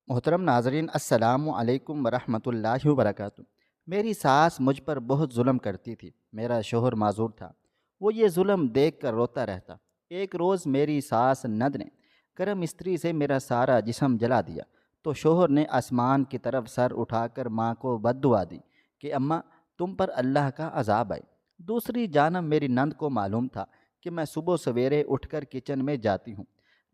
محترم ناظرین، السلام علیکم ورحمۃ اللہ وبرکاتہ۔ میری ساس مجھ پر بہت ظلم کرتی تھی۔ میرا شوہر معذور تھا، وہ یہ ظلم دیکھ کر روتا رہتا۔ ایک روز میری ساس ند نے گرم استری سے میرا سارا جسم جلا دیا تو شوہر نے آسمان کی طرف سر اٹھا کر ماں کو بد دعا دی کہ اماں، تم پر اللہ کا عذاب آئے۔ دوسری جانب میری نند کو معلوم تھا کہ میں صبح سویرے اٹھ کر کچن میں جاتی ہوں۔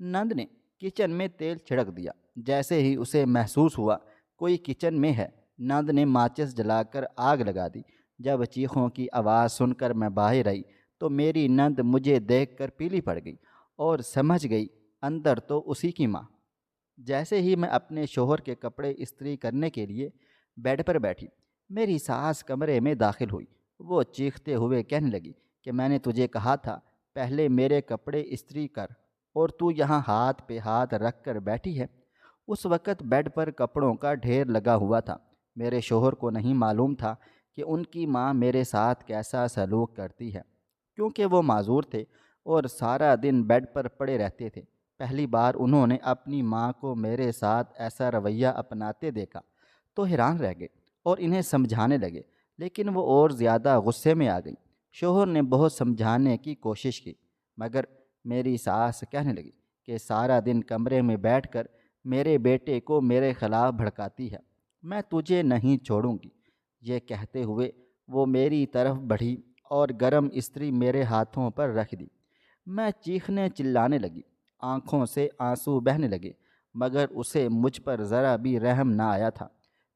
نند نے کچن میں تیل چھڑک دیا۔ جیسے ہی اسے محسوس ہوا کوئی کچن میں ہے، نند نے ماچس جلا کر آگ لگا دی۔ جب چیخوں کی آواز سن کر میں باہر آئی تو میری نند مجھے دیکھ کر پیلی پڑ گئی اور سمجھ گئی اندر تو اسی کی ماں۔ جیسے ہی میں اپنے شوہر کے کپڑے استری کرنے کے لیے بیڈ پر بیٹھی، میری ساس کمرے میں داخل ہوئی۔ وہ چیختے ہوئے کہنے لگی کہ میں نے تجھے کہا تھا پہلے میرے کپڑے استری کر، اور تو یہاں ہاتھ پہ ہاتھ رکھ کر بیٹھی ہے۔ اس وقت بیڈ پر کپڑوں کا ڈھیر لگا ہوا تھا۔ میرے شوہر کو نہیں معلوم تھا کہ ان کی ماں میرے ساتھ کیسا سلوک کرتی ہے، کیونکہ وہ معذور تھے اور سارا دن بیڈ پر پڑے رہتے تھے۔ پہلی بار انہوں نے اپنی ماں کو میرے ساتھ ایسا رویہ اپناتے دیکھا تو حیران رہ گئے اور انہیں سمجھانے لگے، لیکن وہ اور زیادہ غصے میں آ گئی۔ شوہر نے بہت سمجھانے کی کوشش کی، مگر میری ساس کہنے لگی کہ سارا دن کمرے میں بیٹھ کر میرے بیٹے کو میرے خلاف بھڑکاتی ہے، میں تجھے نہیں چھوڑوں گی۔ یہ کہتے ہوئے وہ میری طرف بڑھی اور گرم استری میرے ہاتھوں پر رکھ دی۔ میں چیخنے چلانے لگی، آنکھوں سے آنسو بہنے لگے، مگر اسے مجھ پر ذرا بھی رحم نہ آیا تھا۔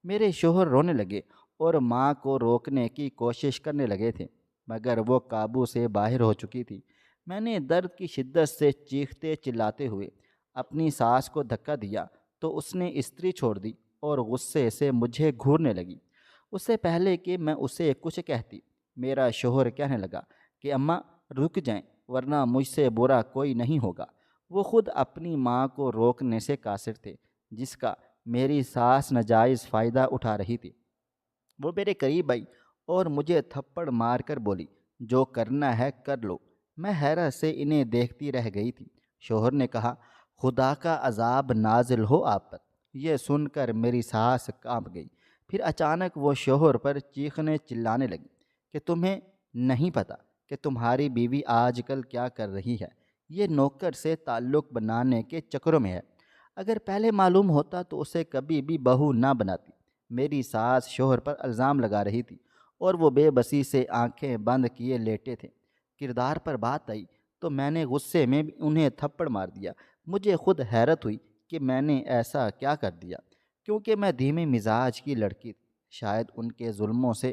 میرے شوہر رونے لگے اور ماں کو روکنے کی کوشش کرنے لگے تھے، مگر وہ قابو سے باہر ہو چکی تھی۔ میں نے درد کی شدت سے چیختے چلاتے ہوئے اپنی ساس کو دھکا دیا تو اس نے استری چھوڑ دی اور غصے سے مجھے گھورنے لگی۔ اس سے پہلے کہ میں اسے کچھ کہتی، میرا شوہر کہنے لگا کہ اماں رک جائیں، ورنہ مجھ سے برا کوئی نہیں ہوگا۔ وہ خود اپنی ماں کو روکنے سے قاصر تھے، جس کا میری ساس ناجائز فائدہ اٹھا رہی تھی۔ وہ میرے قریب آئی اور مجھے تھپڑ مار کر بولی، جو کرنا ہے کر لو۔ میں حیرت سے انہیں دیکھتی رہ گئی تھی۔ شوہر نے کہا، خدا کا عذاب نازل ہو آپ پر۔ یہ سن کر میری ساس کانپ گئی۔ پھر اچانک وہ شوہر پر چیخنے چلانے لگی کہ تمہیں نہیں پتہ کہ تمہاری بیوی آج کل کیا کر رہی ہے؟ یہ نوکر سے تعلق بنانے کے چکروں میں ہے۔ اگر پہلے معلوم ہوتا تو اسے کبھی بھی بہو نہ بناتی۔ میری ساس شوہر پر الزام لگا رہی تھی اور وہ بے بسی سے آنکھیں بند کیے لیٹے تھے۔ کردار پر بات آئی تو میں نے غصے میں انہیں تھپڑ مار دیا۔ مجھے خود حیرت ہوئی کہ میں نے ایسا کیا کر دیا، کیونکہ میں دھیمے مزاج کی لڑکی تھی، شاید ان کے ظلموں سے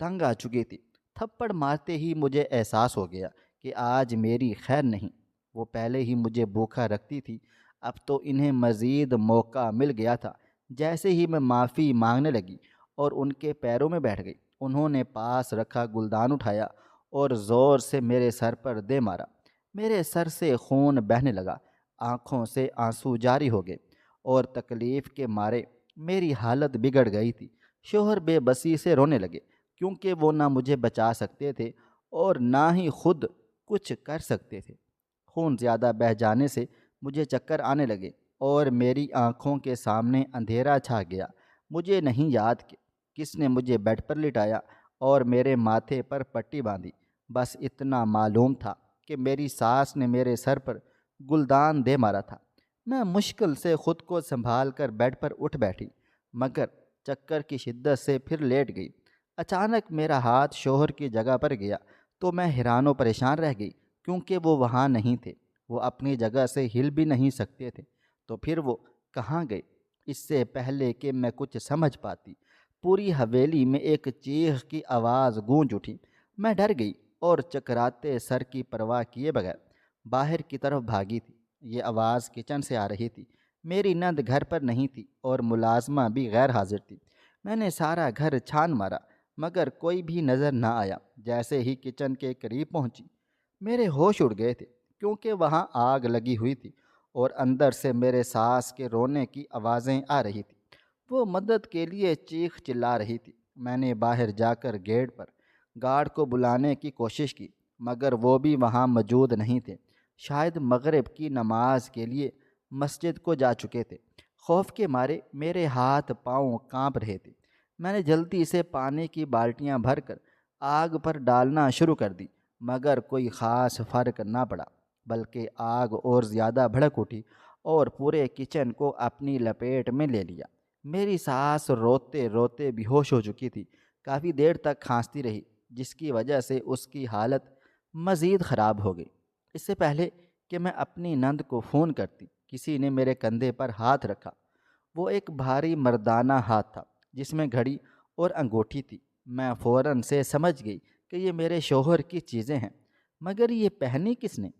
تنگ آ چکی تھی۔ تھپڑ مارتے ہی مجھے احساس ہو گیا کہ آج میری خیر نہیں۔ وہ پہلے ہی مجھے بھوکا رکھتی تھی، اب تو انہیں مزید موقع مل گیا تھا۔ جیسے ہی میں معافی مانگنے لگی اور ان کے پیروں میں بیٹھ گئی، انہوں نے پاس رکھا گلدان اٹھایا اور زور سے میرے سر پر دے مارا۔ میرے سر سے خون بہنے لگا، آنکھوں سے آنسو جاری ہو گئے اور تکلیف کے مارے میری حالت بگڑ گئی تھی۔ شوہر بے بسی سے رونے لگے، کیونکہ وہ نہ مجھے بچا سکتے تھے اور نہ ہی خود کچھ کر سکتے تھے۔ خون زیادہ بہہ جانے سے مجھے چکر آنے لگے اور میری آنکھوں کے سامنے اندھیرا چھا گیا۔ مجھے نہیں یاد کہ کس نے مجھے بیڈ پر لٹایا اور میرے ماتھے پر پٹی باندھی۔ بس اتنا معلوم تھا کہ میری ساس نے میرے سر پر گلدان دے مارا تھا۔ میں مشکل سے خود کو سنبھال کر بیڈ پر اٹھ بیٹھی، مگر چکر کی شدت سے پھر لیٹ گئی۔ اچانک میرا ہاتھ شوہر کی جگہ پر گیا تو میں حیران و پریشان رہ گئی، کیونکہ وہ وہاں نہیں تھے۔ وہ اپنی جگہ سے ہل بھی نہیں سکتے تھے، تو پھر وہ کہاں گئے؟ اس سے پہلے کہ میں کچھ سمجھ پاتی، پوری حویلی میں ایک چیخ کی آواز گونج اٹھی۔ میں ڈر گئی اور چکراتے سر کی پرواہ کیے بغیر باہر کی طرف بھاگی تھی۔ یہ آواز کچن سے آ رہی تھی۔ میری نند گھر پر نہیں تھی اور ملازمہ بھی غیر حاضر تھی۔ میں نے سارا گھر چھان مارا، مگر کوئی بھی نظر نہ آیا۔ جیسے ہی کچن کے قریب پہنچی، میرے ہوش اڑ گئے تھے، کیونکہ وہاں آگ لگی ہوئی تھی اور اندر سے میرے ساس کے رونے کی آوازیں آ رہی تھیں۔ وہ مدد کے لیے چیخ چلا رہی تھی۔ میں نے باہر جا کر گیٹ پر گارڈ کو بلانے کی کوشش کی، مگر وہ بھی وہاں موجود نہیں تھے۔ شاید مغرب کی نماز کے لیے مسجد کو جا چکے تھے۔ خوف کے مارے میرے ہاتھ پاؤں کانپ رہے تھے۔ میں نے جلدی سے پانی کی بالٹیاں بھر کر آگ پر ڈالنا شروع کر دی، مگر کوئی خاص فرق نہ پڑا، بلکہ آگ اور زیادہ بھڑک اٹھی اور پورے کچن کو اپنی لپیٹ میں لے لیا۔ میری ساس روتے روتے بے ہوش ہو چکی تھی، کافی دیر تک کھانستی رہی، جس کی وجہ سے اس کی حالت مزید خراب ہو گئی۔ اس سے پہلے کہ میں اپنی نند کو فون کرتی، کسی نے میرے کندھے پر ہاتھ رکھا۔ وہ ایک بھاری مردانہ ہاتھ تھا جس میں گھڑی اور انگوٹھی تھی۔ میں فوراً سے سمجھ گئی کہ یہ میرے شوہر کی چیزیں ہیں، مگر یہ پہنی کس نے؟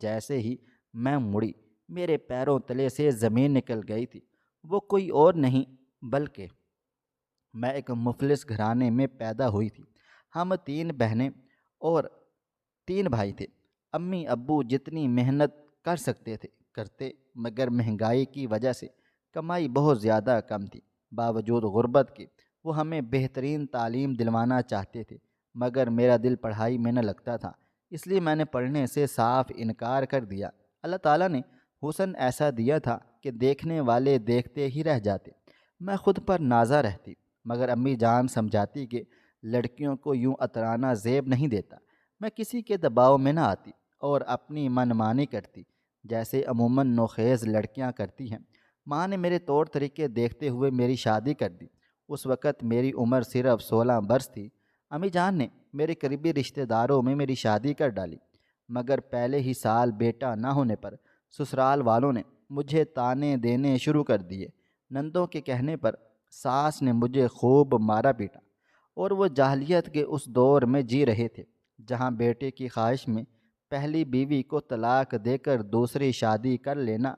جیسے ہی میں مڑی، میرے پیروں تلے سے زمین نکل گئی تھی۔ وہ کوئی اور نہیں بلکہ میں ایک مفلس گھرانے میں پیدا ہوئی تھی۔ ہم 3 بہنیں اور 3 بھائی تھے۔ امی ابو جتنی محنت کر سکتے تھے کرتے، مگر مہنگائی کی وجہ سے کمائی بہت زیادہ کم تھی۔ باوجود غربت کے وہ ہمیں بہترین تعلیم دلوانا چاہتے تھے، مگر میرا دل پڑھائی میں نہ لگتا تھا، اس لیے میں نے پڑھنے سے صاف انکار کر دیا۔ اللہ تعالیٰ نے حسن ایسا دیا تھا کہ دیکھنے والے دیکھتے ہی رہ جاتے۔ میں خود پر نازہ رہتی، مگر امی جان سمجھاتی کہ لڑکیوں کو یوں اترانا زیب نہیں دیتا۔ میں کسی کے دباؤ میں نہ آتی اور اپنی من مانی کرتی، جیسے عموماً نوخیز لڑکیاں کرتی ہیں۔ ماں نے میرے طور طریقے دیکھتے ہوئے میری شادی کر دی۔ اس وقت میری عمر صرف 16 برس تھی۔ امی جان نے میرے قریبی رشتہ داروں میں میری شادی کر ڈالی، مگر پہلے ہی سال بیٹا نہ ہونے پر سسرال والوں نے مجھے تانے دینے شروع کر دیے۔ نندوں کے کہنے پر ساس نے مجھے خوب مارا پیٹا، اور وہ جاہلیت کے اس دور میں جی رہے تھے جہاں بیٹے کی خواہش میں پہلی بیوی کو طلاق دے کر دوسری شادی کر لینا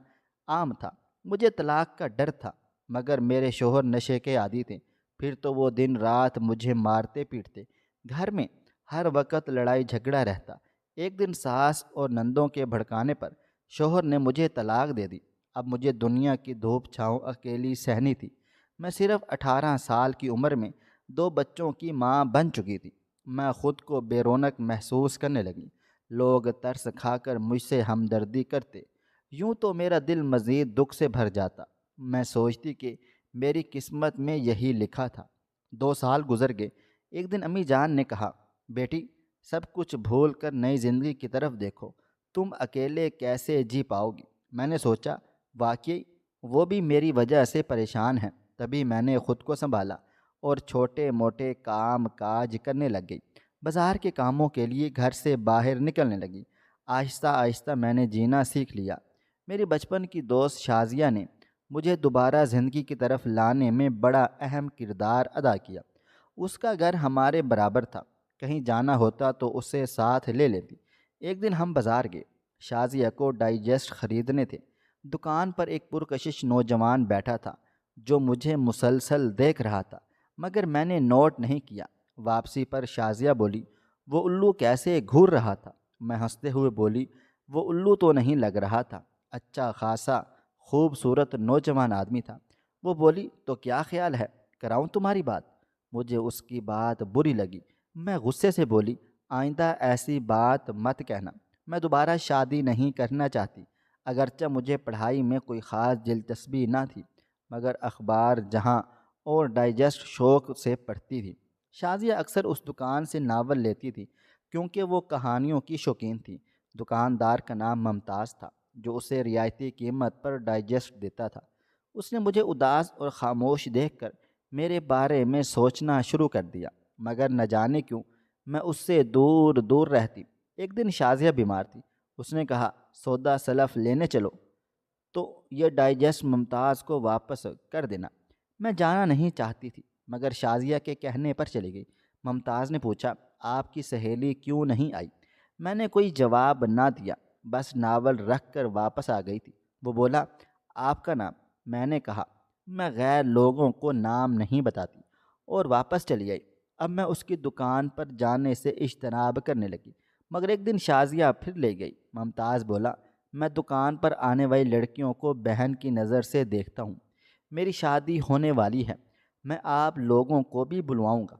عام تھا۔ مجھے طلاق کا ڈر تھا، مگر میرے شوہر نشے کے عادی تھے، پھر تو وہ دن رات مجھے مارتے پیٹتے۔ گھر میں ہر وقت لڑائی جھگڑا رہتا۔ ایک دن ساس اور نندوں کے بھڑکانے پر شوہر نے مجھے طلاق دے دی۔ اب مجھے دنیا کی دھوپ چھاؤں اکیلی سہنی تھی۔ میں صرف 18 سال کی عمر میں 2 بچوں کی ماں بن چکی تھی۔ میں خود کو بے رونق محسوس کرنے لگی۔ لوگ ترس کھا کر مجھ سے ہمدردی کرتے، یوں تو میرا دل مزید دکھ سے بھر جاتا۔ میں سوچتی کہ میری قسمت میں یہی لکھا تھا۔ 2 سال گزر گئے۔ ایک دن امی جان نے کہا، بیٹی سب کچھ بھول کر نئی زندگی کی طرف دیکھو، تم اکیلے کیسے جی پاؤ گی؟ میں نے سوچا واقعی وہ بھی میری وجہ سے پریشان ہیں۔ تبھی میں نے خود کو سنبھالا اور چھوٹے موٹے کام کاج کرنے لگ گئی۔ بازار کے کاموں کے لیے گھر سے باہر نکلنے لگی۔ آہستہ آہستہ میں نے جینا سیکھ لیا۔ میری بچپن کی دوست شازیہ نے مجھے دوبارہ زندگی کی طرف لانے میں بڑا اہم کردار ادا کیا۔ اس کا گھر ہمارے برابر تھا، کہیں جانا ہوتا تو اسے ساتھ لے لیتی۔ ایک دن ہم بازار گئے، شازیہ کو ڈائجسٹ خریدنے تھے۔ دکان پر ایک پرکشش نوجوان بیٹھا تھا جو مجھے مسلسل دیکھ رہا تھا، مگر میں نے نوٹ نہیں کیا۔ واپسی پر شازیہ بولی، وہ الو کیسے گھور رہا تھا؟ میں ہنستے ہوئے بولی، وہ الو تو نہیں لگ رہا تھا، اچھا خاصا خوبصورت نوجوان آدمی تھا۔ وہ بولی، تو کیا خیال ہے، کراؤں تمہاری بات؟ مجھے اس کی بات بری لگی۔ میں غصے سے بولی، آئندہ ایسی بات مت کہنا، میں دوبارہ شادی نہیں کرنا چاہتی۔ اگرچہ مجھے پڑھائی میں کوئی خاص دلچسپی نہ تھی، مگر اخبار جہاں اور ڈائجسٹ شوق سے پڑھتی تھی۔ شازیہ اکثر اس دکان سے ناول لیتی تھی کیونکہ وہ کہانیوں کی شوقین تھی۔ دکاندار کا نام ممتاز تھا جو اسے رعایتی قیمت پر ڈائجسٹ دیتا تھا۔ اس نے مجھے اداس اور خاموش دیکھ کر میرے بارے میں سوچنا شروع کر دیا، مگر نہ جانے کیوں میں اس سے دور دور رہتی۔ ایک دن شازیہ بیمار تھی۔ اس نے کہا، سودا سلف لینے چلو تو یہ ڈائجسٹ ممتاز کو واپس کر دینا۔ میں جانا نہیں چاہتی تھی، مگر شازیہ کے کہنے پر چلی گئی۔ ممتاز نے پوچھا، آپ کی سہیلی کیوں نہیں آئی؟ میں نے کوئی جواب نہ دیا، بس ناول رکھ کر واپس آ گئی تھی۔ وہ بولا، آپ کا نام؟ میں نے کہا، میں غیر لوگوں کو نام نہیں بتاتی، اور واپس چلی آئی۔ اب میں اس کی دکان پر جانے سے اجتناب کرنے لگی، مگر ایک دن شازیہ پھر لے گئی۔ ممتاز بولا، میں دکان پر آنے والی لڑکیوں کو بہن کی نظر سے دیکھتا ہوں۔ میری شادی ہونے والی ہے، میں آپ لوگوں کو بھی بلواؤں گا،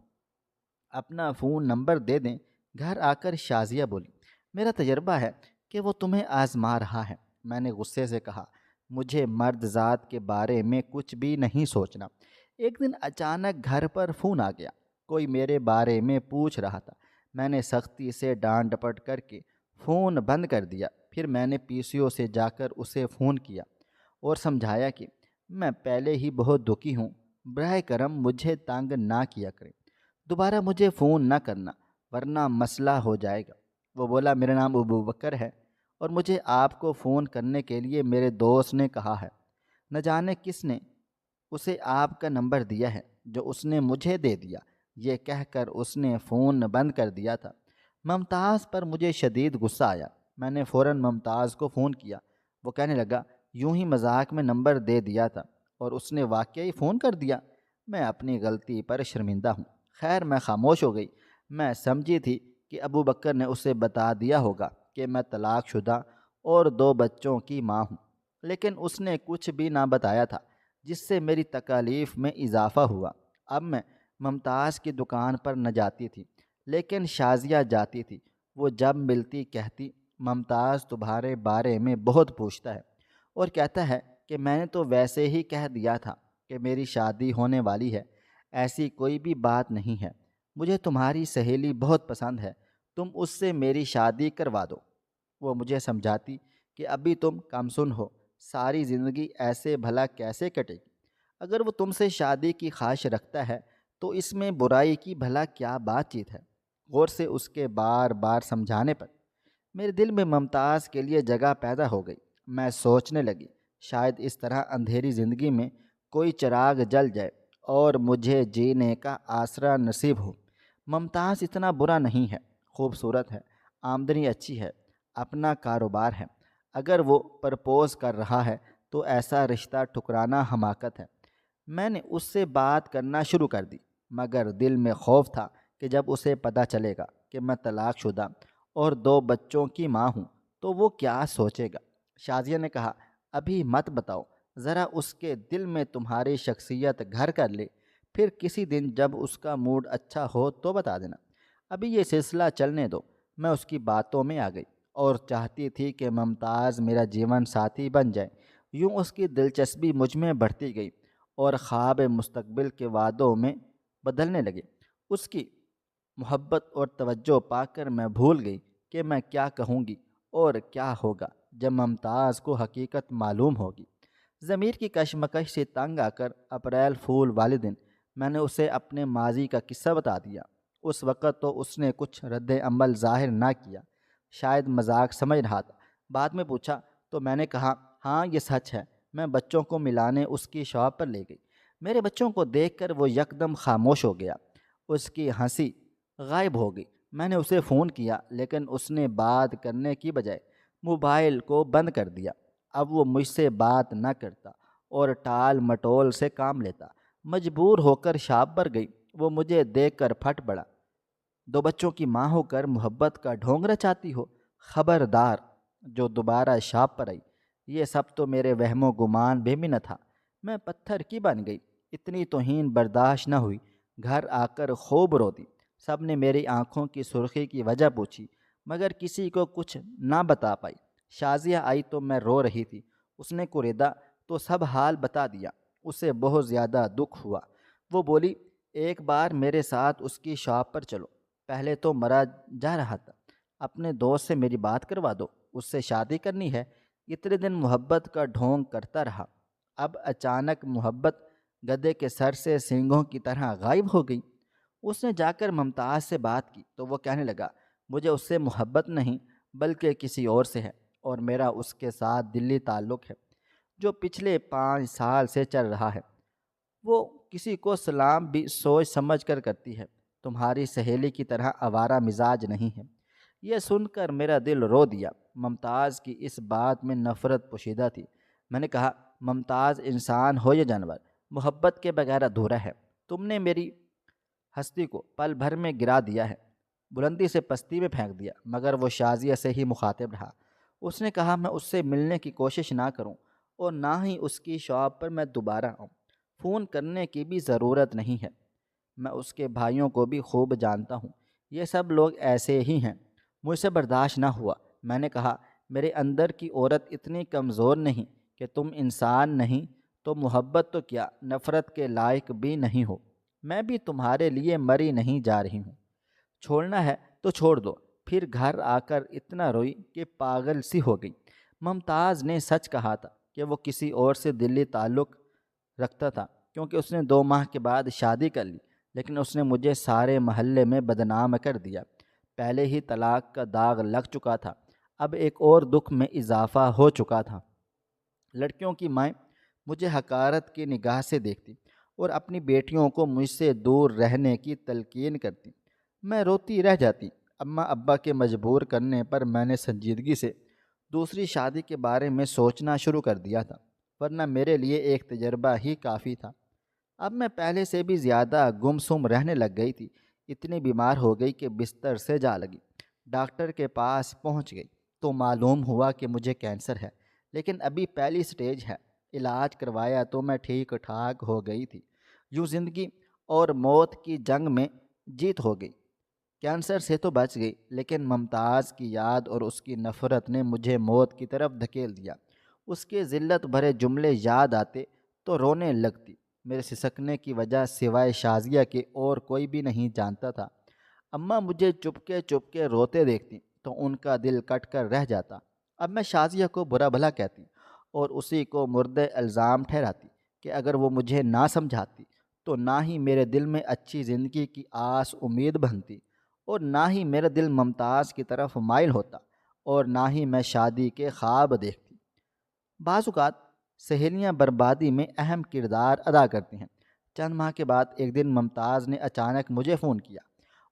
اپنا فون نمبر دے دیں۔ گھر آ کر شازیہ بولی، میرا تجربہ ہے کہ وہ تمہیں آزما رہا ہے۔ میں نے غصے سے کہا، مجھے مرد ذات کے بارے میں کچھ بھی نہیں سوچنا۔ ایک دن اچانک گھر پر فون آ گیا، کوئی میرے بارے میں پوچھ رہا تھا۔ میں نے سختی سے ڈانٹ ڈپٹ کر کے فون بند کر دیا۔ پھر میں نے پی سی او سے جا کر اسے فون کیا اور سمجھایا کہ میں پہلے ہی بہت دکھی ہوں، براہ کرم مجھے تنگ نہ کیا کریں، دوبارہ مجھے فون نہ کرنا ورنہ مسئلہ ہو جائے گا۔ وہ بولا، میرا نام ابو بکر ہے اور مجھے آپ کو فون کرنے کے لیے میرے دوست نے کہا ہے۔ نہ جانے کس نے اسے آپ کا نمبر دیا ہے جو اس نے مجھے دے دیا۔ یہ کہہ کر اس نے فون بند کر دیا تھا۔ ممتاز پر مجھے شدید غصہ آیا۔ میں نے فوراً ممتاز کو فون کیا۔ وہ کہنے لگا، یوں ہی مذاق میں نمبر دے دیا تھا اور اس نے واقعی فون کر دیا۔ میں اپنی غلطی پر شرمندہ ہوں۔ خیر، میں خاموش ہو گئی۔ میں سمجھی تھی کہ ابو بکر نے اسے بتا دیا ہوگا کہ میں طلاق شدہ اور 2 بچوں کی ماں ہوں، لیکن اس نے کچھ بھی نہ بتایا تھا، جس سے میری تکالیف میں اضافہ ہوا۔ اب میں ممتاز کی دکان پر نہ جاتی تھی، لیکن شازیہ جاتی تھی۔ وہ جب ملتی کہتی، ممتاز تمہارے بارے میں بہت پوچھتا ہے اور کہتا ہے کہ میں نے تو ویسے ہی کہہ دیا تھا کہ میری شادی ہونے والی ہے، ایسی کوئی بھی بات نہیں ہے۔ مجھے تمہاری سہیلی بہت پسند ہے، تم اس سے میری شادی کروا دو۔ وہ مجھے سمجھاتی کہ ابھی تم کمسن ہو، ساری زندگی ایسے بھلا کیسے کٹے گی؟ اگر وہ تم سے شادی کی خواہش رکھتا ہے تو اس میں برائی کی بھلا کیا بات چیت ہے؟ غور سے اس کے بار بار سمجھانے پر میرے دل میں ممتاز کے لیے جگہ پیدا ہو گئی۔ میں سوچنے لگی، شاید اس طرح اندھیری زندگی میں کوئی چراغ جل جائے اور مجھے جینے کا آسرا نصیب ہو۔ ممتاز اتنا برا نہیں ہے، خوبصورت ہے، آمدنی اچھی ہے، اپنا کاروبار ہے۔ اگر وہ پرپوز کر رہا ہے تو ایسا رشتہ ٹھکرانا حماقت ہے۔ میں نے اس سے بات کرنا شروع کر دی، مگر دل میں خوف تھا کہ جب اسے پتہ چلے گا کہ میں طلاق شدہ اور 2 بچوں کی ماں ہوں تو وہ کیا سوچے گا۔ شازیہ نے کہا، ابھی مت بتاؤ، ذرا اس کے دل میں تمہاری شخصیت گھر کر لے، پھر کسی دن جب اس کا موڈ اچھا ہو تو بتا دینا۔ ابھی یہ سلسلہ چلنے دو۔ میں اس کی باتوں میں آ گئی اور چاہتی تھی کہ ممتاز میرا جیون ساتھی بن جائے۔ یوں اس کی دلچسپی مجھ میں بڑھتی گئی اور خواب مستقبل کے وعدوں میں بدلنے لگے۔ اس کی محبت اور توجہ پا کر میں بھول گئی کہ میں کیا کہوں گی اور کیا ہوگا جب ممتاز کو حقیقت معلوم ہوگی۔ ضمیر کی کشمکش سے تنگ آ کر اپریل فول والے دن میں نے اسے اپنے ماضی کا قصہ بتا دیا۔ اس وقت تو اس نے کچھ رد عمل ظاہر نہ کیا، شاید مذاق سمجھ رہا تھا۔ بعد میں پوچھا تو میں نے کہا، ہاں یہ سچ ہے، میں بچوں کو ملانے اس کی شاپ پر لے گئی۔ میرے بچوں کو دیکھ کر وہ یکدم خاموش ہو گیا، اس کی ہنسی غائب ہو گئی۔ میں نے اسے فون کیا لیکن اس نے بات کرنے کی بجائے موبائل کو بند کر دیا۔ اب وہ مجھ سے بات نہ کرتا اور ٹال مٹول سے کام لیتا۔ مجبور ہو کر شاپ پر گئی۔ وہ مجھے دیکھ کر پھٹ پڑا، 2 بچوں کی ماں ہو کر محبت کا ڈھونگ رچاتی ہو؟ خبردار جو دوبارہ شاپ پر آئی۔ یہ سب تو میرے وہم و گمان بھی نہ تھا۔ میں پتھر کی بن گئی۔ اتنی توہین برداشت نہ ہوئی۔ گھر آ کر خوب رو دی۔ سب نے میری آنکھوں کی سرخی کی وجہ پوچھی، مگر کسی کو کچھ نہ بتا پائی۔ شازیہ آئی تو میں رو رہی تھی۔ اس نے قریدا تو سب حال بتا دیا۔ اسے بہت زیادہ دکھ ہوا۔ وہ بولی، ایک بار میرے ساتھ اس کی شاپ پر چلو۔ پہلے تو مرا جا رہا تھا، اپنے دوست سے میری بات کروا دو، اس سے شادی کرنی ہے۔ اتنے دن محبت کا ڈھونگ کرتا رہا، اب اچانک محبت گدھے کے سر سے سینگوں کی طرح غائب ہو گئی۔ اس نے جا کر ممتاز سے بات کی تو وہ کہنے لگا، مجھے اس سے محبت نہیں بلکہ کسی اور سے ہے، اور میرا اس کے ساتھ دلی تعلق ہے جو پچھلے 5 سال سے چل رہا ہے۔ وہ کسی کو سلام بھی سوچ سمجھ کر کرتی ہے، تمہاری سہیلی کی طرح آوارہ مزاج نہیں ہے۔ یہ سن کر میرا دل رو دیا۔ ممتاز کی اس بات میں نفرت پوشیدہ تھی۔ میں نے کہا، ممتاز انسان ہو یا جانور، محبت کے بغیر ادھورا ہے۔ تم نے میری ہستی کو پل بھر میں گرا دیا ہے، بلندی سے پستی میں پھینک دیا۔ مگر وہ شازیہ سے ہی مخاطب رہا۔ اس نے کہا، میں اس سے ملنے کی کوشش نہ کروں اور نہ ہی اس کی شاپ پر میں دوبارہ آؤں۔ فون کرنے کی بھی ضرورت نہیں ہے۔ میں اس کے بھائیوں کو بھی خوب جانتا ہوں، یہ سب لوگ ایسے ہی ہیں۔ مجھ سے برداشت نہ ہوا۔ میں نے کہا، میرے اندر کی عورت اتنی کمزور نہیں کہ تم انسان نہیں تو محبت تو کیا نفرت کے لائق بھی نہیں ہو۔ میں بھی تمہارے لیے مری نہیں جا رہی ہوں، چھوڑنا ہے تو چھوڑ دو۔ پھر گھر آ کر اتنا روئی کہ پاگل سی ہو گئی۔ ممتاز نے سچ کہا تھا کہ وہ کسی اور سے دلی تعلق رکھتا تھا، کیونکہ اس نے 2 ماہ کے بعد شادی کر لی، لیکن اس نے مجھے سارے محلے میں بدنام کر دیا۔ پہلے ہی طلاق کا داغ لگ چکا تھا، اب ایک اور دکھ میں اضافہ ہو چکا تھا۔ لڑکیوں کی مائیں مجھے حقارت کی نگاہ سے دیکھتی اور اپنی بیٹیوں کو مجھ سے دور رہنے کی تلقین کرتی۔ میں روتی رہ جاتی۔ اماں ابا کے مجبور کرنے پر میں نے سنجیدگی سے دوسری شادی کے بارے میں سوچنا شروع کر دیا تھا، ورنہ میرے لیے ایک تجربہ ہی کافی تھا۔ اب میں پہلے سے بھی زیادہ گم سم رہنے لگ گئی تھی، اتنی بیمار ہو گئی کہ بستر سے جا لگی۔ ڈاکٹر کے پاس پہنچ گئی تو معلوم ہوا کہ مجھے کینسر ہے، لیکن ابھی پہلی سٹیج ہے۔ علاج کروایا تو میں ٹھیک ٹھاک ہو گئی تھی۔ یوں زندگی اور موت کی جنگ میں جیت ہو گئی۔ کینسر سے تو بچ گئی، لیکن ممتاز کی یاد اور اس کی نفرت نے مجھے موت کی طرف دھکیل دیا۔ اس کے ذلت بھرے جملے یاد آتے تو رونے لگتی۔ میرے سسکنے کی وجہ سوائے شازیہ کے اور کوئی بھی نہیں جانتا تھا۔ اماں مجھے چپکے روتے دیکھتی تو ان کا دل کٹ کر رہ جاتا۔ اب میں شازیہ کو برا بھلا کہتی اور اسی کو مرد الزام ٹھہراتی کہ اگر وہ مجھے نہ سمجھاتی تو نہ ہی میرے دل میں اچھی زندگی کی آس امید بنتی، اور نہ ہی میرا دل ممتاز کی طرف مائل ہوتا، اور نہ ہی میں شادی کے خواب دیکھتی۔ بعض اوقات سہیلیاں بربادی میں اہم کردار ادا کرتی ہیں۔ چند ماہ کے بعد ایک دن ممتاز نے اچانک مجھے فون کیا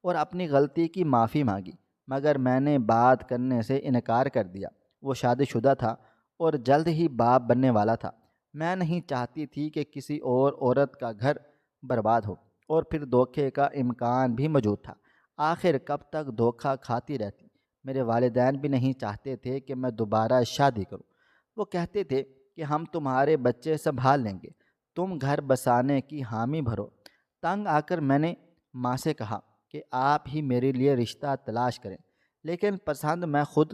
اور اپنی غلطی کی معافی مانگی، مگر میں نے بات کرنے سے انکار کر دیا۔ وہ شادی شدہ تھا اور جلد ہی باپ بننے والا تھا۔ میں نہیں چاہتی تھی کہ کسی اور عورت کا گھر برباد ہو، اور پھر دھوکے کا امکان بھی موجود تھا۔ آخر کب تک دھوکہ کھاتی رہتی؟ میرے والدین بھی نہیں چاہتے تھے کہ میں دوبارہ شادی کروں۔ وہ کہتے تھے کہ ہم تمہارے بچے سنبھال لیں گے، تم گھر بسانے کی حامی بھرو۔ تنگ آ کر میں نے ماں سے کہا کہ آپ ہی میرے لیے رشتہ تلاش کریں، لیکن پسند میں خود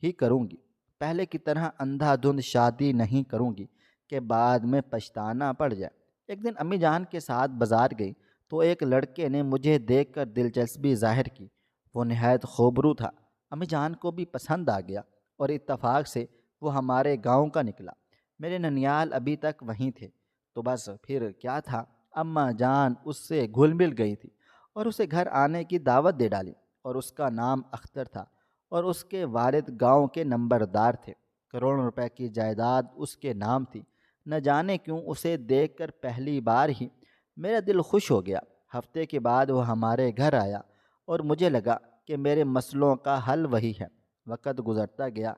ہی کروں گی۔ پہلے کی طرح اندھا دھند شادی نہیں کروں گی کہ بعد میں پچھتانا پڑ جائے۔ ایک دن امی جان کے ساتھ بازار گئی تو ایک لڑکے نے مجھے دیکھ کر دلچسپی ظاہر کی۔ وہ نہایت خوبرو تھا۔ امی جان کو بھی پسند آ گیا اور اتفاق سے وہ ہمارے گاؤں کا نکلا۔ میرے ننیال ابھی تک وہیں تھے، تو بس پھر کیا تھا، اماں جان اس سے گھل مل گئی تھی اور اسے گھر آنے کی دعوت دے ڈالی، اور اس کا نام اختر تھا، اور اس کے والد گاؤں کے نمبردار تھے۔ کروڑوں روپے کی جائیداد اس کے نام تھی۔ نہ جانے کیوں اسے دیکھ کر پہلی بار ہی میرا دل خوش ہو گیا۔ ہفتے کے بعد وہ ہمارے گھر آیا اور مجھے لگا کہ میرے مسئلوں کا حل وہی ہے۔ وقت گزرتا گیا،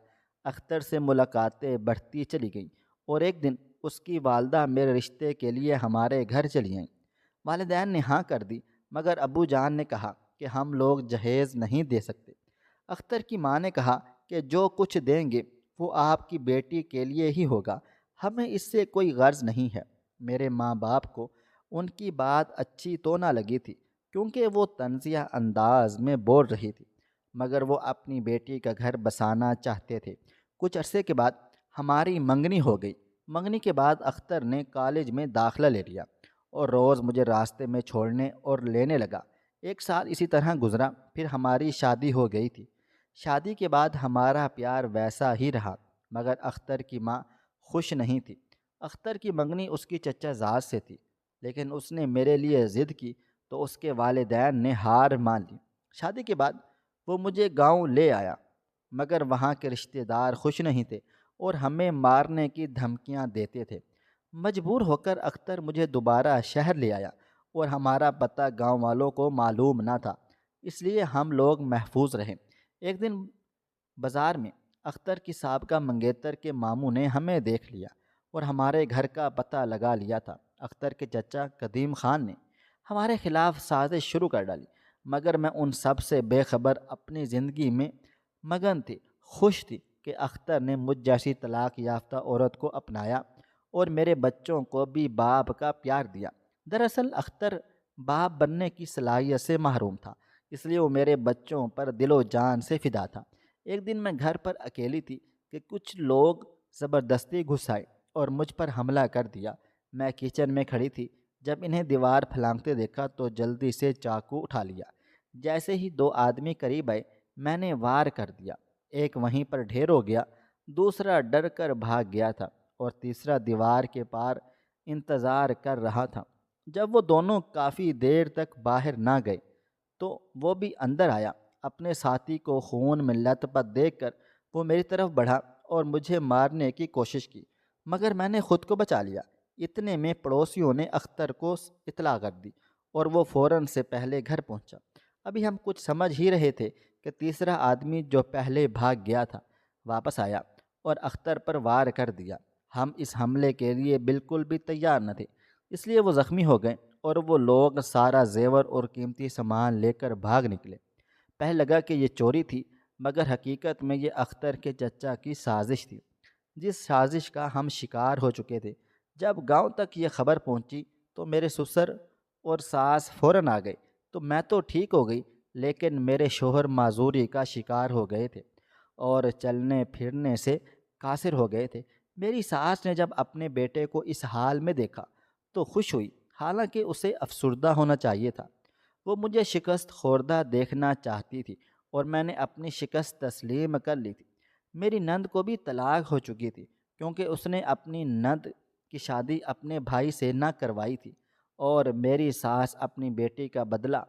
اختر سے ملاقاتیں بڑھتی چلی گئیں، اور ایک دن اس کی والدہ میرے رشتے کے لیے ہمارے گھر چلی آئیں۔ والدین نے ہاں کر دی، مگر ابو جان نے کہا کہ ہم لوگ جہیز نہیں دے سکتے۔ اختر کی ماں نے کہا کہ جو کچھ دیں گے وہ آپ کی بیٹی کے لیے ہی ہوگا، ہمیں اس سے کوئی غرض نہیں ہے۔ میرے ماں باپ کو ان کی بات اچھی تو نہ لگی تھی، کیونکہ وہ طنزیہ انداز میں بول رہی تھی، مگر وہ اپنی بیٹی کا گھر بسانا چاہتے تھے۔ کچھ عرصے کے بعد ہماری منگنی ہو گئی۔ منگنی کے بعد اختر نے کالج میں داخلہ لے لیا اور روز مجھے راستے میں چھوڑنے اور لینے لگا۔ 1 سال اسی طرح گزرا، پھر ہماری شادی ہو گئی تھی۔ شادی کے بعد ہمارا پیار ویسا ہی رہا، مگر اختر کی ماں خوش نہیں تھی۔ اختر کی منگنی اس کی چچا زاد سے تھی، لیکن اس نے میرے لیے ضد کی تو اس کے والدین نے ہار مان لی۔ شادی کے بعد وہ مجھے گاؤں لے آیا، مگر وہاں کے رشتہ دار خوش نہیں تھے اور ہمیں مارنے کی دھمکیاں دیتے تھے۔ مجبور ہو کر اختر مجھے دوبارہ شہر لے آیا، اور ہمارا پتہ گاؤں والوں کو معلوم نہ تھا، اس لیے ہم لوگ محفوظ رہے۔ ایک دن بازار میں اختر کی سابقہ منگیتر کے ماموں نے ہمیں دیکھ لیا اور ہمارے گھر کا پتہ لگا لیا تھا۔ اختر کے چچا قدیم خان نے ہمارے خلاف سازش شروع کر ڈالی، مگر میں ان سب سے بے خبر اپنی زندگی میں مگن تھی، خوش تھی کہ اختر نے مجھ جیسی طلاق یافتہ عورت کو اپنایا اور میرے بچوں کو بھی باپ کا پیار دیا۔ دراصل اختر باپ بننے کی صلاحیت سے محروم تھا، اس لیے وہ میرے بچوں پر دل و جان سے فدا تھا۔ ایک دن میں گھر پر اکیلی تھی کہ کچھ لوگ زبردستی گھس آئے اور مجھ پر حملہ کر دیا۔ میں کچن میں کھڑی تھی، جب انہیں دیوار پھلانگتے دیکھا تو جلدی سے چاقو اٹھا لیا۔ جیسے ہی دو آدمی قریب آئے میں نے وار کر دیا۔ ایک وہیں پر ڈھیر ہو گیا، دوسرا ڈر کر بھاگ گیا تھا اور تیسرا دیوار کے پار انتظار کر رہا تھا۔ جب وہ دونوں کافی دیر تک باہر نہ گئے تو وہ بھی اندر آیا۔ اپنے ساتھی کو خون میں لت پت دیکھ کر وہ میری طرف بڑھا اور مجھے مارنے کی کوشش کی، مگر میں نے خود کو بچا لیا۔ اتنے میں پڑوسیوں نے اختر کو اطلاع کر دی اور وہ فوراً سے پہلے گھر پہنچا۔ ابھی ہم کچھ سمجھ ہی رہے تھے کہ تیسرا آدمی جو پہلے بھاگ گیا تھا واپس آیا اور اختر پر وار کر دیا۔ ہم اس حملے کے لیے بالکل بھی تیار نہ تھے، اس لیے وہ زخمی ہو گئے اور وہ لوگ سارا زیور اور قیمتی سامان لے کر بھاگ نکلے۔ پہلے لگا کہ یہ چوری تھی، مگر حقیقت میں یہ اختر کے چچا کی سازش تھی، جس سازش کا ہم شکار ہو چکے تھے۔ جب گاؤں تک یہ خبر پہنچی تو میرے سسر اور ساس فوراً آ گئے تو میں تو ٹھیک ہو گئی، لیکن میرے شوہر معذوری کا شکار ہو گئے تھے اور چلنے پھرنے سے قاصر ہو گئے تھے۔ میری ساس نے جب اپنے بیٹے کو اس حال میں دیکھا تو خوش ہوئی، حالانکہ اسے افسردہ ہونا چاہیے تھا۔ وہ مجھے شکست خوردہ دیکھنا چاہتی تھی اور میں نے اپنی شکست تسلیم کر لی تھی۔ میری نند کو بھی طلاق ہو چکی تھی، کیونکہ اس نے اپنی نند کی شادی اپنے بھائی سے نہ کروائی تھی اور میری ساس اپنی بیٹی کا بدلہ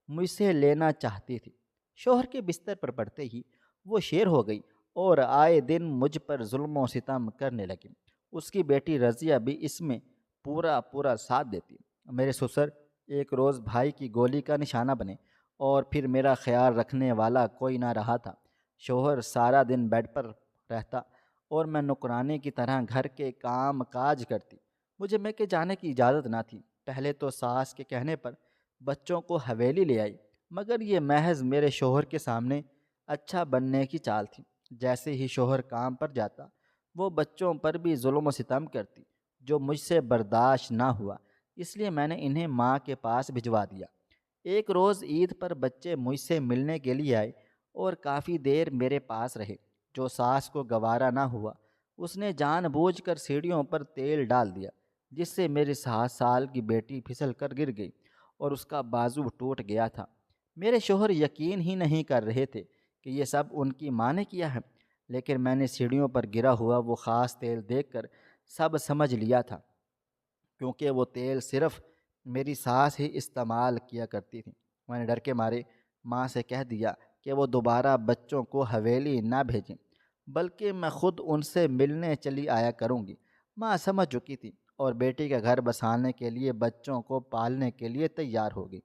مجھ سے لینا چاہتی تھی۔ شوہر کے بستر پر پڑتے ہی وہ شیر ہو گئی اور آئے دن مجھ پر ظلم و ستم کرنے لگی۔ اس کی بیٹی رضیہ بھی اس میں پورا ساتھ دیتی۔ میرے سسر ایک روز بھائی کی گولی کا نشانہ بنے اور پھر میرا خیال رکھنے والا کوئی نہ رہا تھا۔ شوہر سارا دن بیڈ پر رہتا اور میں نوکرانی کی طرح گھر کے کام کاج کرتی۔ مجھے میکے جانے کی اجازت نہ تھی۔ پہلے تو ساس کے کہنے پر بچوں کو حویلی لے آئی، مگر یہ محض میرے شوہر کے سامنے اچھا بننے کی چال تھی۔ جیسے ہی شوہر کام پر جاتا وہ بچوں پر بھی ظلم و ستم کرتی، جو مجھ سے برداشت نہ ہوا، اس لیے میں نے انہیں ماں کے پاس بھجوا دیا۔ ایک روز عید پر بچے مجھ سے ملنے کے لیے آئے اور کافی دیر میرے پاس رہے۔ جو ساس کو گوارا نہ ہوا، اس نے جان بوجھ کر سیڑھیوں پر تیل ڈال دیا، جس سے میری 7 سال کی بیٹی پھسل کر گر گئی اور اس کا بازو ٹوٹ گیا تھا۔ میرے شوہر یقین ہی نہیں کر رہے تھے کہ یہ سب ان کی ماں نے کیا ہے، لیکن میں نے سیڑھیوں پر گرا ہوا وہ خاص تیل دیکھ کر سب سمجھ لیا تھا، کیونکہ وہ تیل صرف میری ساس ہی استعمال کیا کرتی تھی۔ میں نے ڈر کے مارے ماں سے کہہ دیا کہ وہ دوبارہ بچوں کو حویلی نہ بھیجیں، بلکہ میں خود ان سے ملنے چلی آیا کروں گی۔ ماں سمجھ چکی تھی اور بیٹی کا گھر بسانے کے لیے بچوں کو پالنے کے لیے تیار ہو گئی۔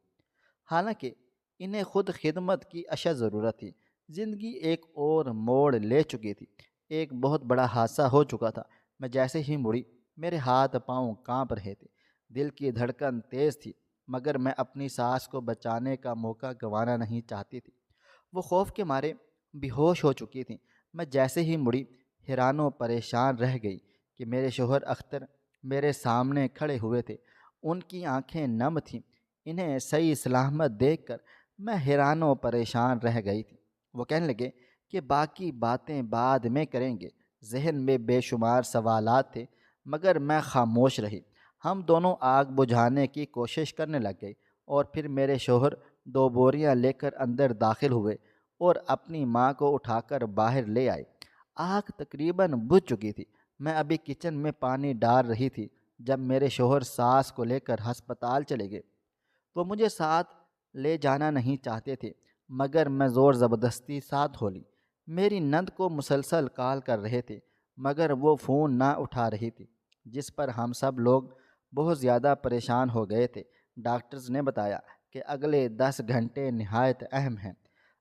حالانکہ انہیں خود خدمت کی اشد ضرورت تھی۔ زندگی ایک اور موڑ لے چکی تھی۔ ایک بہت بڑا حادثہ ہو چکا تھا۔ میں جیسے ہی مڑی میرے ہاتھ پاؤں کانپ رہے تھے، دل کی دھڑکن تیز تھی، مگر میں اپنی ساس کو بچانے کا موقع گنوانا نہیں چاہتی تھی۔ وہ خوف کے مارے بے ہوش ہو چکی تھیں۔ میں جیسے ہی مڑی حیران و پریشان رہ گئی کہ میرے شوہر اختر میرے سامنے کھڑے ہوئے تھے۔ ان کی آنکھیں نم تھیں۔ انہیں صحیح سلامت دیکھ کر میں حیران و پریشان رہ گئی تھی۔ وہ کہنے لگے کہ باقی باتیں بعد میں کریں گے۔ ذہن میں بے شمار سوالات تھے، مگر میں خاموش رہی۔ ہم دونوں آگ بجھانے کی کوشش کرنے لگ گئے اور پھر میرے شوہر 2 بوریاں لے کر اندر داخل ہوئے اور اپنی ماں کو اٹھا کر باہر لے آئے۔ آگ تقریباً بجھ چکی تھی۔ میں ابھی کچن میں پانی ڈال رہی تھی جب میرے شوہر ساس کو لے کر ہسپتال چلے گئے۔ وہ مجھے ساتھ لے جانا نہیں چاہتے تھے، مگر میں زور زبردستی ساتھ ہو لی۔ میری نند کو مسلسل کال کر رہے تھے، مگر وہ فون نہ اٹھا رہی تھی، جس پر ہم سب لوگ بہت زیادہ پریشان ہو گئے تھے۔ ڈاکٹرز نے بتایا کہ اگلے 10 گھنٹے نہایت اہم ہیں۔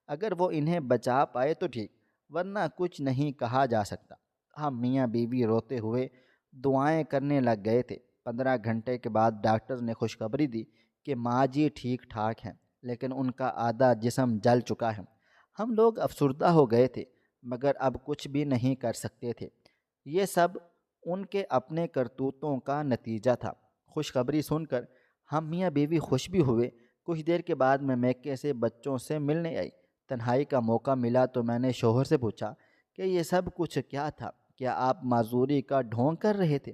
اگر وہ انہیں بچا پائے تو ٹھیک، ورنہ کچھ نہیں کہا جا سکتا۔ ہم میاں بیوی روتے ہوئے دعائیں کرنے لگ گئے تھے۔ 15 گھنٹے کے بعد ڈاکٹر نے خوشخبری دی کہ ماں جی ٹھیک ٹھاک ہیں، لیکن ان کا آدھا جسم جل چکا ہے۔ ہم لوگ افسردہ ہو گئے تھے، مگر اب کچھ بھی نہیں کر سکتے تھے۔ یہ سب ان کے اپنے کرتوتوں کا نتیجہ تھا۔ خوشخبری سن کر ہم میاں بیوی خوش بھی ہوئے۔ کچھ دیر کے بعد میں میکے سے بچوں سے ملنے آئی۔ تنہائی کا موقع ملا تو میں نے شوہر سے پوچھا کہ یہ سب کچھ کیا تھا۔ کیا آپ معذوری کا ڈھونگ کر رہے تھے؟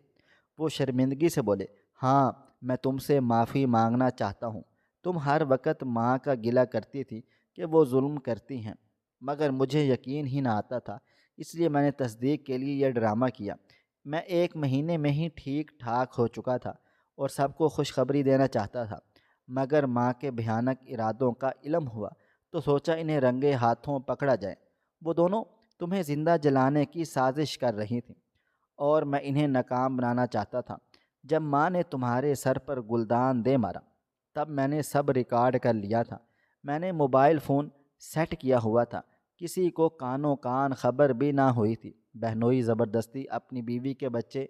وہ شرمندگی سے بولے، ہاں، میں تم سے معافی مانگنا چاہتا ہوں۔ تم ہر وقت ماں کا گلہ کرتی تھی کہ وہ ظلم کرتی ہیں، مگر مجھے یقین ہی نہ آتا تھا، اس لیے میں نے تصدیق کے لیے یہ ڈرامہ کیا۔ میں 1 مہینے میں ہی ٹھیک ٹھاک ہو چکا تھا اور سب کو خوشخبری دینا چاہتا تھا، مگر ماں کے بھیانک ارادوں کا علم ہوا تو سوچا انہیں رنگے ہاتھوں پکڑا جائے۔ وہ دونوں تمہیں زندہ جلانے کی سازش کر رہی تھیں اور میں انہیں ناکام بنانا چاہتا تھا۔ جب ماں نے تمہارے سر پر گلدان دے مارا تب میں نے سب ریکارڈ کر لیا تھا۔ میں نے موبائل فون سیٹ کیا ہوا تھا، کسی کو کانوں کان خبر بھی نہ ہوئی تھی۔ بہنوئی زبردستی اپنی بیوی کے بچے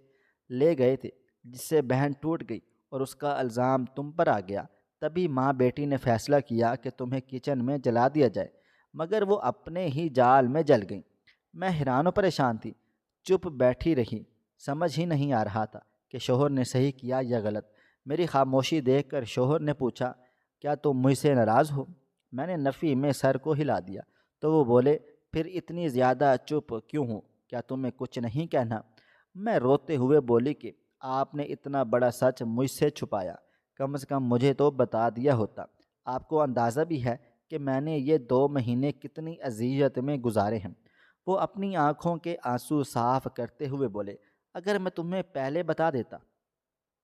لے گئے تھے، جس سے بہن ٹوٹ گئی اور اس کا الزام تم پر آ گیا۔ تبھی ماں بیٹی نے فیصلہ کیا کہ تمہیں کچن میں جلا دیا جائے، مگر وہ اپنے ہی جال میں جل گئیں۔ میں حیران و پریشان تھی، چپ بیٹھی رہی، سمجھ ہی نہیں آ رہا تھا کہ شوہر نے صحیح کیا یا غلط۔ میری خاموشی دیکھ کر شوہر نے پوچھا، کیا تم مجھ سے ناراض ہو؟ میں نے نفی میں سر کو ہلا دیا تو وہ بولے، پھر اتنی زیادہ چپ کیوں ہو؟ کیا تمہیں کچھ نہیں کہنا؟ میں روتے ہوئے بولی کہ آپ نے اتنا بڑا سچ مجھ سے چھپایا، کم از کم مجھے تو بتا دیا ہوتا۔ آپ کو اندازہ بھی ہے کہ میں نے یہ 2 مہینے کتنی اذیت میں گزارے ہیں۔ وہ اپنی آنکھوں کے آنسو صاف کرتے ہوئے بولے، اگر میں تمہیں پہلے بتا دیتا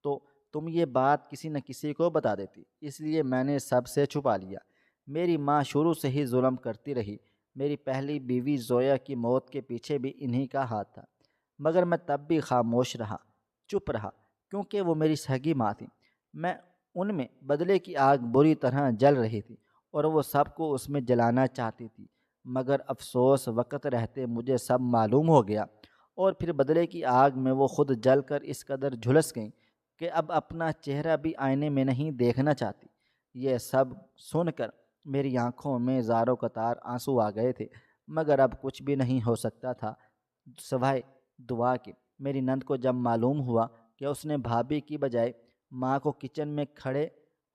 تو تم یہ بات کسی نہ کسی کو بتا دیتی، اس لیے میں نے سب سے چھپا لیا۔ میری ماں شروع سے ہی ظلم کرتی رہی۔ میری پہلی بیوی زویا کی موت کے پیچھے بھی انہی کا ہاتھ تھا، مگر میں تب بھی خاموش رہا، چپ رہا، کیونکہ وہ میری سگی ماں تھی۔ میں ان میں بدلے کی آگ بری طرح جل رہی تھی اور وہ سب کو اس میں جلانا چاہتی تھی، مگر افسوس وقت رہتے مجھے سب معلوم ہو گیا، اور پھر بدلے کی آگ میں وہ خود جل کر اس قدر جھلس گئیں کہ اب اپنا چہرہ بھی آئینے میں نہیں دیکھنا چاہتی۔ یہ سب سن کر میری آنکھوں میں زاروں قطار آنسو آ گئے تھے، مگر اب کچھ بھی نہیں ہو سکتا تھا سوائے دعا کے۔ میری نند کو جب معلوم ہوا کہ اس نے بھابھی کی بجائے ماں کو کچن میں کھڑے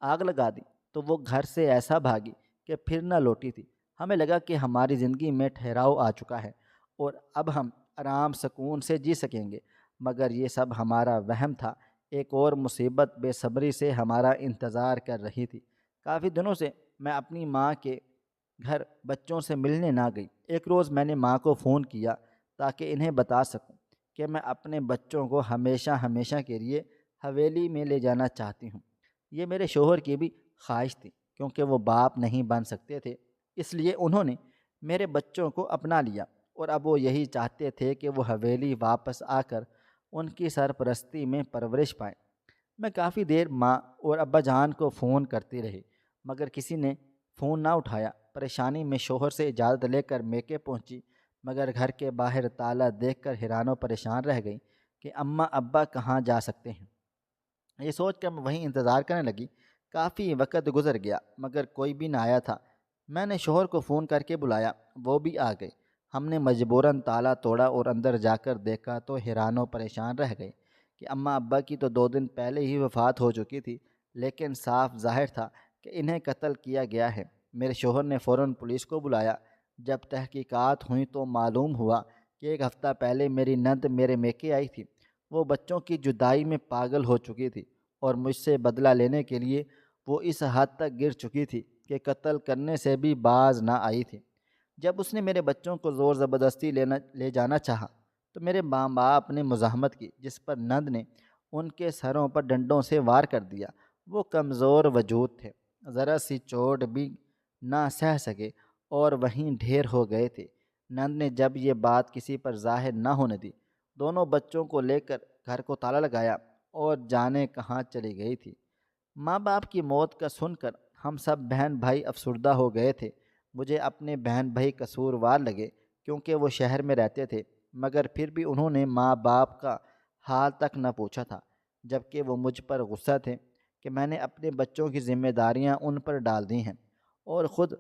آگ لگا دی تو وہ گھر سے ایسا بھاگی کہ پھر نہ لوٹی تھی۔ ہمیں لگا کہ ہماری زندگی میں ٹھہراؤ آ چکا ہے اور اب ہم آرام سکون سے جی سکیں گے، مگر یہ سب ہمارا وہم تھا۔ ایک اور مصیبت بے صبری سے ہمارا انتظار کر رہی تھی۔ کافی دنوں سے میں اپنی ماں کے گھر بچوں سے ملنے نہ گئی۔ ایک روز میں نے ماں کو فون کیا تاکہ انہیں بتا سکوں کہ میں اپنے بچوں کو ہمیشہ ہمیشہ کے لیے حویلی میں لے جانا چاہتی ہوں۔ یہ میرے شوہر کی بھی خواہش تھی، کیونکہ وہ باپ نہیں بن سکتے تھے، اس لیے انہوں نے میرے بچوں کو اپنا لیا اور اب وہ یہی چاہتے تھے کہ وہ حویلی واپس آ کر ان کی سرپرستی میں پرورش پائیں۔ میں کافی دیر ماں اور ابا جان کو فون کرتی رہی، مگر کسی نے فون نہ اٹھایا۔ پریشانی میں شوہر سے اجازت لے کر میکے پہنچی، مگر گھر کے باہر تالا دیکھ کر حیران و پریشان رہ گئی کہ اماں ابا کہاں جا سکتے ہیں۔ یہ سوچ کر میں وہیں انتظار کرنے لگی۔ کافی وقت گزر گیا مگر کوئی بھی نہ آیا تھا۔ میں نے شوہر کو فون کر کے بلایا، وہ بھی آ گئے۔ ہم نے مجبوراً تالا توڑا اور اندر جا کر دیکھا تو حیران و پریشان رہ گئے کہ اماں ابا کی تو 2 دن پہلے ہی وفات ہو چکی تھی، لیکن صاف ظاہر تھا کہ انہیں قتل کیا گیا ہے۔ میرے شوہر نے فوراً پولیس کو بلایا۔ جب تحقیقات ہوئیں تو معلوم ہوا کہ 1 ہفتہ پہلے میری نند میرے میکے آئی تھی۔ وہ بچوں کی جدائی میں پاگل ہو چکی تھی اور مجھ سے بدلہ لینے کے لیے وہ اس حد تک گر چکی تھی کہ قتل کرنے سے بھی باز نہ آئی تھی۔ جب اس نے میرے بچوں کو زور زبردستی لے جانا چاہا تو میرے ماں باپ نے مزاحمت کی، جس پر نند نے ان کے سروں پر ڈنڈوں سے وار کر دیا۔ وہ کمزور وجود تھے، ذرا سی چوٹ بھی نہ سہ سکے اور وہیں ڈھیر ہو گئے تھے۔ نند نے جب یہ بات کسی پر ظاہر نہ ہونے دی، دونوں بچوں کو لے کر گھر کو تالا لگایا اور جانے کہاں چلی گئی تھی۔ ماں باپ کی موت کا سن کر ہم سب بہن بھائی افسردہ ہو گئے تھے۔ مجھے اپنے بہن بھائی قصوروار لگے کیونکہ وہ شہر میں رہتے تھے، مگر پھر بھی انہوں نے ماں باپ کا حال تک نہ پوچھا تھا، جبکہ وہ مجھ پر غصہ تھے کہ میں نے اپنے بچوں کی ذمہ داریاں ان پر ڈال دی ہیں اور خود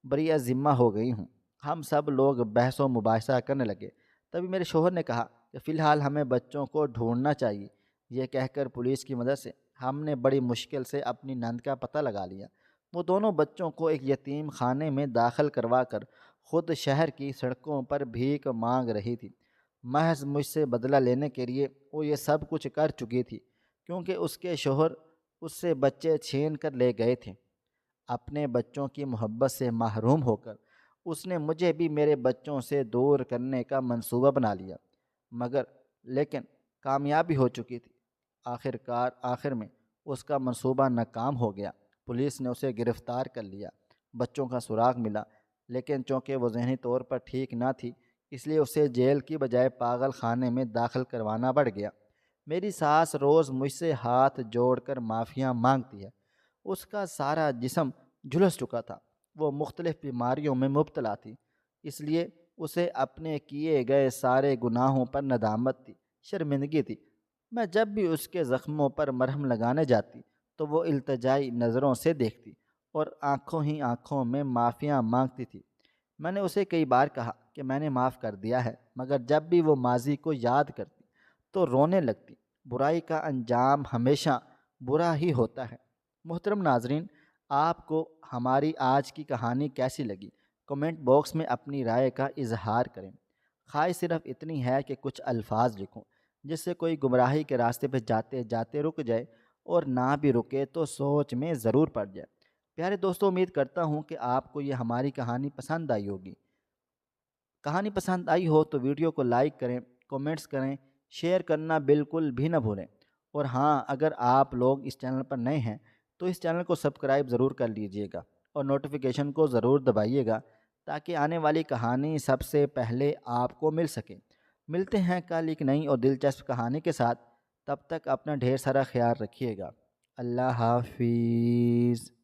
بری ذمہ ہو گئی ہوں۔ ہم سب لوگ بحث و مباحثہ کرنے لگے۔ تبھی میرے شوہر نے کہا کہ فی الحال ہمیں بچوں کو ڈھونڈنا چاہیے۔ یہ کہہ کر پولیس کی مدد سے ہم نے بڑی مشکل سے اپنی نند کا پتہ لگا لیا۔ وہ دونوں بچوں کو ایک یتیم خانے میں داخل کروا کر خود شہر کی سڑکوں پر بھیک مانگ رہی تھی۔ محض مجھ سے بدلہ لینے کے لیے وہ یہ سب کچھ کر چکی تھی، کیونکہ اس کے شوہر اس سے بچے چھین کر لے گئے تھے۔ اپنے بچوں کی محبت سے محروم ہو کر اس نے مجھے بھی میرے بچوں سے دور کرنے کا منصوبہ بنا لیا، مگر لیکن کامیابی ہو چکی تھی۔ آخر میں اس کا منصوبہ ناکام ہو گیا۔ پولیس نے اسے گرفتار کر لیا، بچوں کا سراغ ملا، لیکن چونکہ وہ ذہنی طور پر ٹھیک نہ تھی، اس لیے اسے جیل کی بجائے پاگل خانے میں داخل کروانا پڑ گیا۔ میری ساس روز مجھ سے ہاتھ جوڑ کر معافیاں مانگتی ہے۔ اس کا سارا جسم جھلس چکا تھا، وہ مختلف بیماریوں میں مبتلا تھی، اس لیے اسے اپنے کیے گئے سارے گناہوں پر ندامت تھی، شرمندگی تھی۔ میں جب بھی اس کے زخموں پر مرہم لگانے جاتی تو وہ التجائی نظروں سے دیکھتی اور آنکھوں ہی آنکھوں میں معافیاں مانگتی تھی۔ میں نے اسے کئی بار کہا کہ میں نے معاف کر دیا ہے، مگر جب بھی وہ ماضی کو یاد کرتی تو رونے لگتی۔ برائی کا انجام ہمیشہ برا ہی ہوتا ہے۔ محترم ناظرین، آپ کو ہماری آج کی کہانی کیسی لگی؟ کمنٹ باکس میں اپنی رائے کا اظہار کریں۔ خواہش صرف اتنی ہے کہ کچھ الفاظ لکھوں جس سے کوئی گمراہی کے راستے پہ جاتے جاتے رک جائے، اور نہ بھی رکے تو سوچ میں ضرور پڑ جائے۔ پیارے دوستوں، امید کرتا ہوں کہ آپ کو یہ ہماری کہانی پسند آئی ہوگی۔ کہانی پسند آئی ہو تو ویڈیو کو لائک کریں، کومنٹس کریں، شیئر کرنا بالکل بھی نہ بھولیں۔ اور ہاں، اگر آپ لوگ اس چینل پر نئے ہیں تو اس چینل کو سبسکرائب ضرور کر لیجئے گا اور نوٹیفیکیشن کو ضرور دبائیے گا، تاکہ آنے والی کہانی سب سے پہلے آپ کو مل سکے۔ ملتے ہیں کل ایک نئی اور دلچسپ کہانی کے ساتھ۔ تب تک اپنا ڈھیر سارا خیال رکھیے گا۔ اللہ حافظ۔